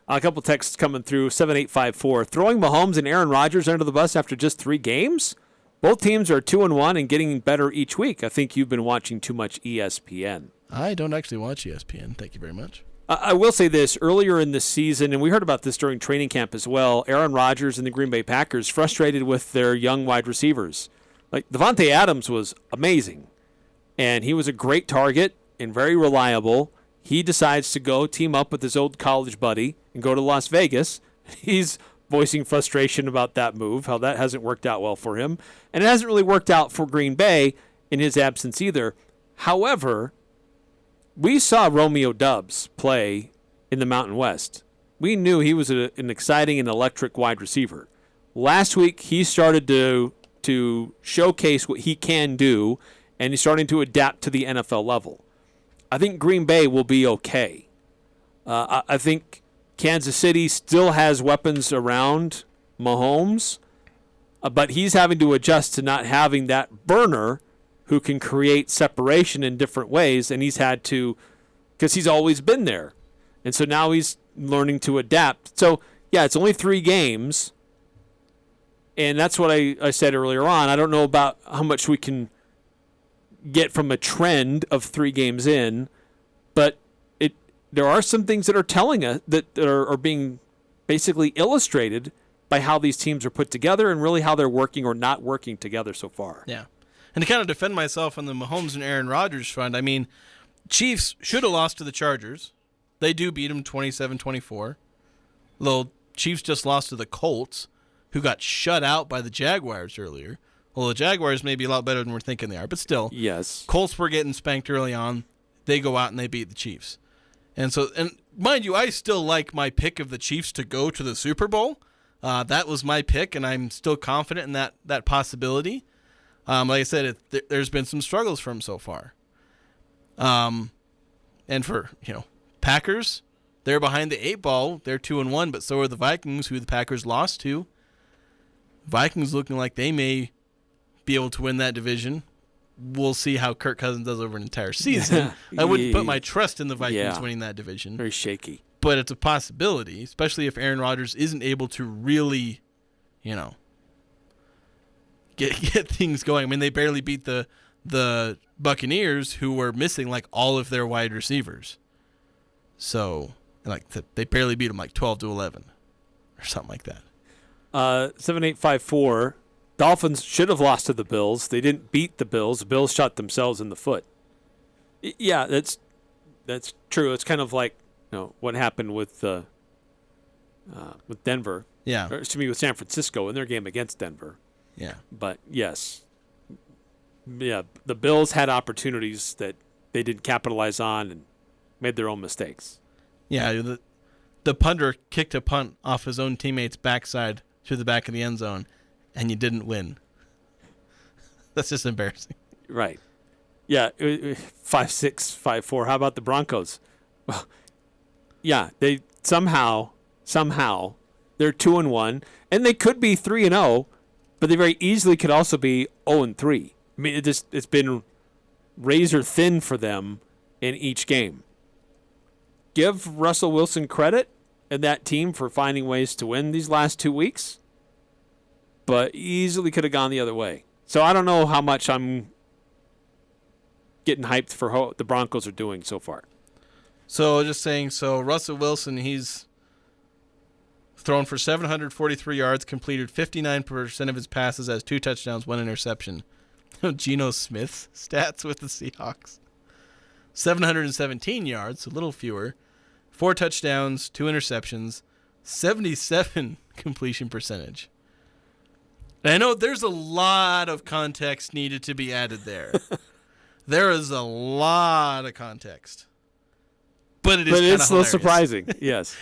A couple texts coming through, 7854. Throwing Mahomes and Aaron Rodgers under the bus after just 3 games? Both teams are 2-1 and getting better each week. I think you've been watching too much ESPN. I don't actually watch ESPN. Thank you very much. I will say this. Earlier in the season, and we heard about this during training camp as well, Aaron Rodgers and the Green Bay Packers frustrated with their young wide receivers. Like, Devontae Adams was amazing, and he was a great target and very reliable. He decides to go team up with his old college buddy and go to Las Vegas. He's voicing frustration about that move, how that hasn't worked out well for him. And it hasn't really worked out for Green Bay in his absence either. However, we saw Romeo Doubs play in the Mountain West. We knew he was an exciting and electric wide receiver. Last week, he started to showcase what he can do, and he's starting to adapt to the NFL level. I think Green Bay will be okay. I think Kansas City still has weapons around Mahomes, but he's having to adjust to not having that burner who can create separation in different ways, and he's had to, because he's always been there. And so now he's learning to adapt. So, yeah, it's only 3 games, and that's what I said earlier on. I don't know about how much we can get from a trend of 3 games in, but there are some things that are telling us that are being basically illustrated by how these teams are put together and really how they're working or not working together so far. Yeah. And to kind of defend myself on the Mahomes and Aaron Rodgers front, I mean, Chiefs should have lost to the Chargers. They do beat them 27-24. Though Chiefs just lost to the Colts, who got shut out by the Jaguars earlier. Well, the Jaguars may be a lot better than we're thinking they are, but still. Yes. Colts were getting spanked early on. They go out and they beat the Chiefs. And mind you, I still like my pick of the Chiefs to go to the Super Bowl. That was my pick, and I'm still confident in that possibility. Like I said, there's been some struggles for them so far. And for Packers, they're behind the 8 ball. They're 2-1, but so are the Vikings, who the Packers lost to. Vikings looking like they may be able to win that division. We'll see how Kirk Cousins does over an entire season. I wouldn't put my trust in the Vikings winning that division. Very shaky. But it's a possibility, especially if Aaron Rodgers isn't able to really, get things going. I mean, they barely beat the Buccaneers, who were missing like all of their wide receivers. So, they barely beat them like 12-11 or something like that. 7854. Dolphins should have lost to the Bills. They didn't beat the Bills. The Bills shot themselves in the foot. Yeah, that's true. It's kind of like what happened with Denver. Yeah. Or, excuse me, with San Francisco in their game against Denver. Yeah. But yes, the Bills had opportunities that they didn't capitalize on and made their own mistakes. Yeah, the punter kicked a punt off his own teammate's backside to the back of the end zone, and you didn't win. That's just embarrassing. Right. Yeah, 5-6, 5-4. How about the Broncos? Well, yeah, they somehow they're 2-1, and they could be 3-0, but they very easily could also be 0-3. I mean, it's been razor thin for them in each game. Give Russell Wilson credit and that team for finding ways to win these last 2 weeks, but easily could have gone the other way. So I don't know how much I'm getting hyped for how the Broncos are doing so far. So just saying, Russell Wilson, he's thrown for 743 yards, completed 59% of his passes, has 2 touchdowns, 1 interception. Geno Smith's stats with the Seahawks. 717 yards, a little fewer, 4 touchdowns, 2 interceptions, 77 completion percentage. And I know there's a lot of context needed to be added there. There is a lot of context. But it is kind of it's still surprising. Yes.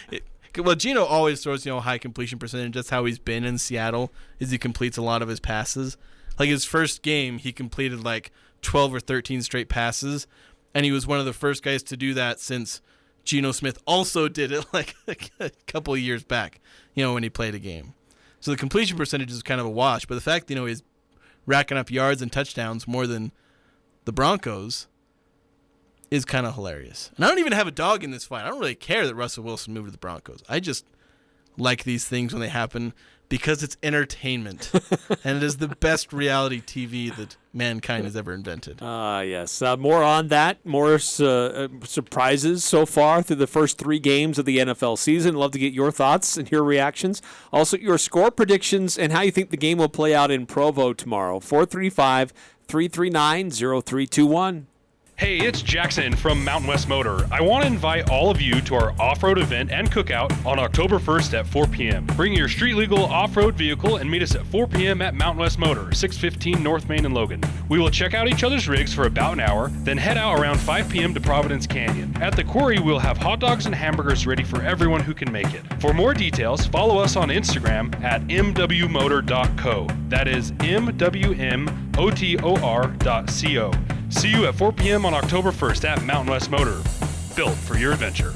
Well, Geno always throws, high completion percentage. That's how he's been in Seattle, is he completes a lot of his passes. Like his first game, he completed like 12 or 13 straight passes, and he was one of the first guys to do that since Geno Smith also did it like a couple of years back, when he played a game. So the completion percentage is kind of a wash, but the fact, he's racking up yards and touchdowns more than the Broncos is kind of hilarious. And I don't even have a dog in this fight. I don't really care that Russell Wilson moved to the Broncos. I just like these things when they happen because it's entertainment. And it is the best reality TV that mankind has ever invented. Yes. More on that. More surprises so far through the first 3 games of the NFL season. Love to get your thoughts and your reactions. Also, your score predictions and how you think the game will play out in Provo tomorrow. 435-339-0321. Hey, it's Jackson from Mountain West Motor. I want to invite all of you to our off-road event and cookout on October 1st at 4 p.m. Bring your street-legal off-road vehicle and meet us at 4 p.m. at Mountain West Motor, 615 North Main in Logan. We will check out each other's rigs for about an hour, then head out around 5 p.m. to Providence Canyon. At the quarry, we'll have hot dogs and hamburgers ready for everyone who can make it. For more details, follow us on Instagram at mwmotor.co. That is mwmotor.co. See you at 4 p.m. on October 1st at Mountain West Motor. Built for your adventure.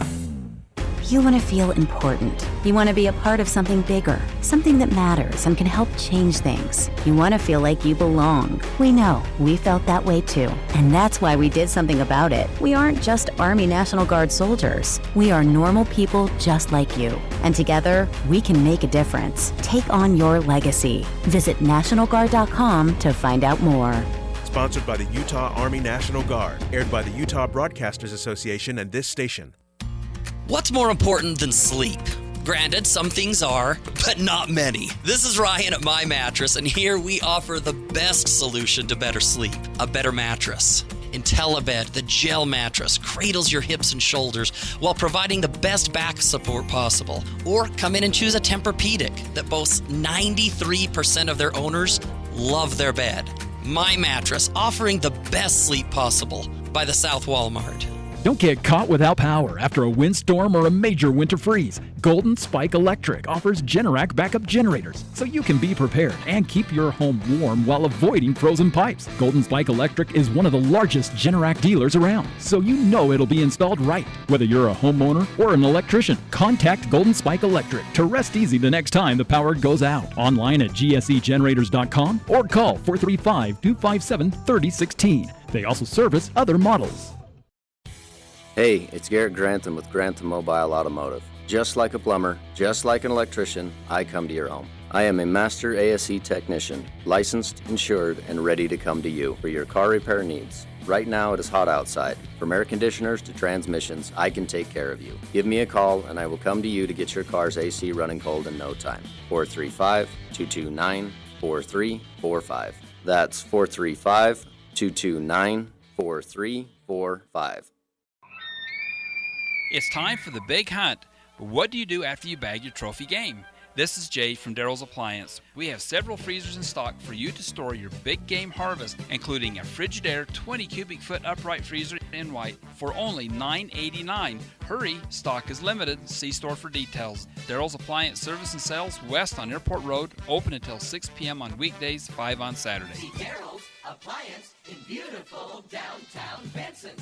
You want to feel important. You want to be a part of something bigger, something that matters and can help change things. You want to feel like you belong. We know. We felt that way too. And that's why we did something about it. We aren't just Army National Guard soldiers. We are normal people just like you. And together, we can make a difference. Take on your legacy. Visit NationalGuard.com to find out more. Sponsored by the Utah Army National Guard. Aired by the Utah Broadcasters Association and this station. What's more important than sleep? Granted, some things are, but not many. This is Ryan at My Mattress, and here we offer the best solution to better sleep, a better mattress. IntelliBed, the gel mattress, cradles your hips and shoulders while providing the best back support possible. Or come in and choose a Tempur-Pedic that boasts 93% of their owners love their bed. My Mattress, offering the best sleep possible by the South Walmart. Don't get caught without power after a windstorm or a major winter freeze. Golden Spike Electric offers Generac backup generators so you can be prepared and keep your home warm while avoiding frozen pipes. Golden Spike Electric is one of the largest Generac dealers around, so you know it'll be installed right. Whether you're a homeowner or an electrician, contact Golden Spike Electric to rest easy the next time the power goes out. Online at gsegenerators.com or call 435-257-3016. They also service other models. Hey, it's Garrett Grantham with Grantham Mobile Automotive. Just like a plumber, just like an electrician, I come to your home. I am a master ASE technician, licensed, insured, and ready to come to you for your car repair needs. Right now it is hot outside. From air conditioners to transmissions, I can take care of you. Give me a call and I will come to you to get your car's AC running cold in no time. 435-229-4345. That's 435-229-4345. It's time for the big hunt, but what do you do after you bag your trophy game? This is Jay from Daryl's Appliance. We have several freezers in stock for you to store your big game harvest, including a Frigidaire 20 cubic foot upright freezer in white for only $9.89. Hurry, stock is limited. See store for details. Daryl's Appliance Service and Sales west on Airport Road, open until 6 p.m. on weekdays, 5 on Saturday. See Daryl's Appliance in beautiful downtown Benson.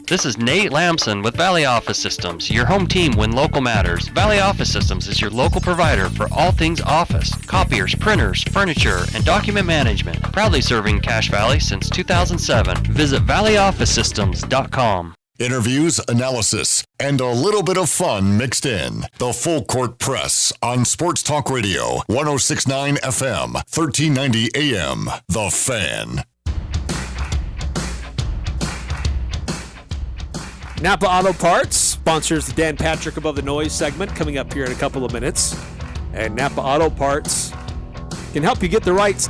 This is Nate Lamson with Valley Office Systems, your home team when local matters. Valley Office Systems is your local provider for all things office, copiers, printers, furniture, and document management. Proudly serving Cache Valley since 2007. Visit valleyofficesystems.com. Interviews, analysis, and a little bit of fun mixed in. The Full Court Press on Sports Talk Radio, 106.9 FM, 1390 AM. The Fan. Napa Auto Parts sponsors the Dan Patrick Above the Noise segment coming up here in a couple of minutes. And Napa Auto Parts can help you get the right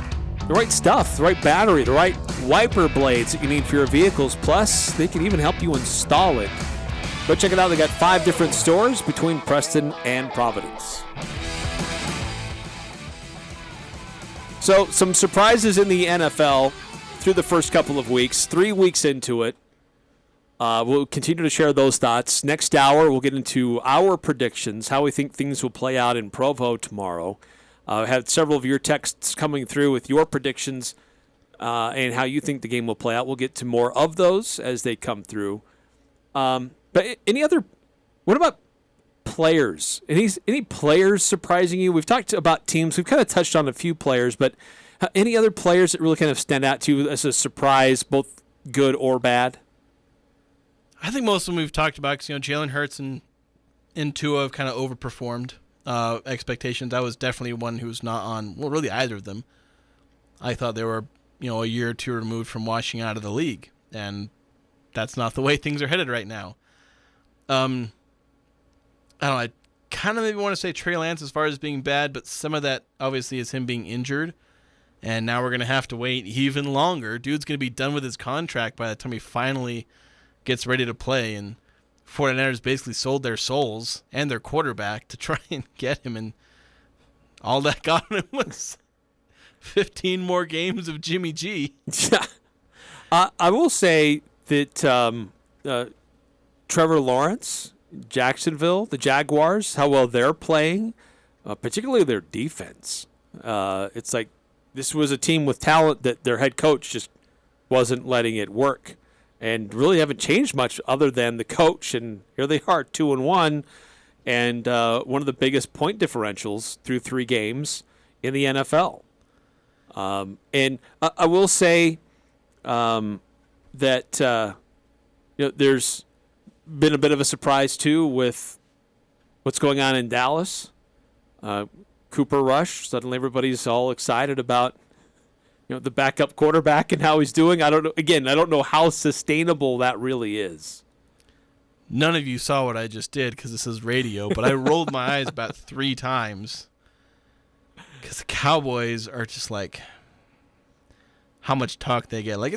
stuff, the right battery, the right wiper blades that you need for your vehicles. Plus, they can even help you install it. Go check it out. They got 5 different stores between Preston and Providence. So, some surprises in the NFL through the first couple of weeks. 3 weeks into it. We'll continue to share those thoughts. Next hour, we'll get into our predictions, how we think things will play out in Provo tomorrow. I had several of your texts coming through with your predictions and how you think the game will play out. We'll get to more of those as they come through. But what about players? Any players surprising you? We've talked about teams. We've kind of touched on a few players, but any other players that really kind of stand out to you as a surprise, both good or bad? I think most of them we've talked about because, Jalen Hurts and Tua have kind of overperformed expectations. I was definitely one who's not on, really either of them. I thought they were, a year or two removed from washing out of the league, and that's not the way things are headed right now. I don't know, I kind of maybe want to say Trey Lance as far as being bad, but some of that obviously is him being injured And now we're going to have to wait even longer. Dude's going to be done with his contract by the time he finally gets ready to play. And 49ers basically sold their souls and their quarterback to try and get him. And all that got him was 15 more games of Jimmy G. Yeah. I will say that Trevor Lawrence, Jacksonville, the Jaguars, how well they're playing, particularly their defense. It's like this was a team with talent that their head coach just wasn't letting it work, and really haven't changed much other than the coach. And here they are, 2-1, and one of the biggest point differentials through 3 games in the NFL. And I will say that there's been a bit of a surprise too with what's going on in Dallas. Cooper Rush, suddenly everybody's all excited about the backup quarterback and how he's doing. I don't know. Again, I don't know how sustainable that really is. None of you saw what I just did because this is radio, but I rolled my eyes about 3 times because the Cowboys are just like how much talk they get. Like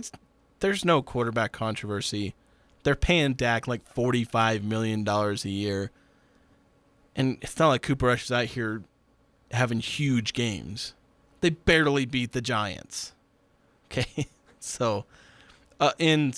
there's no quarterback controversy. They're paying Dak like $45 million a year. And it's not like Cooper Rush is out here having huge games. They barely beat the Giants. Okay? I'm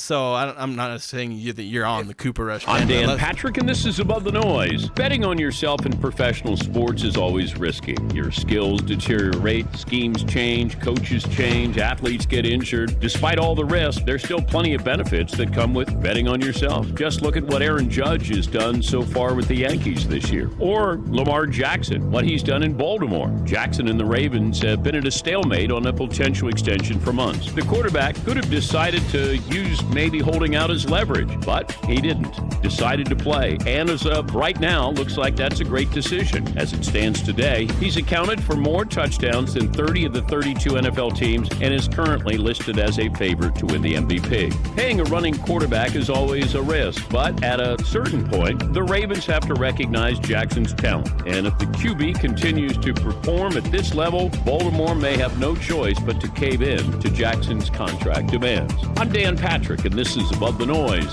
not saying that you're on the Cooper Rush. I'm Dan Patrick, and this is Above the Noise. Betting on yourself in professional sports is always risky. Your skills deteriorate, schemes change, coaches change, athletes get injured. Despite all the risk, there's still plenty of benefits that come with betting on yourself. Just look at what Aaron Judge has done so far with the Yankees this year. Or Lamar Jackson, what he's done in Baltimore. Jackson and the Ravens have been at a stalemate on a potential extension for months. The quarterback could have decided to use maybe holding out his leverage, but he didn't. Decided to play, and as of right now, looks like that's a great decision. As it stands today, he's accounted for more touchdowns than 30 of the 32 NFL teams and is currently listed as a favorite to win the MVP. Paying a running quarterback is always a risk, but at a certain point, the Ravens have to recognize Jackson's talent. And if the QB continues to perform at this level, Baltimore may have no choice but to cave in to Jackson's contract demands. I'm Dan Patrick, and this is Above the Noise.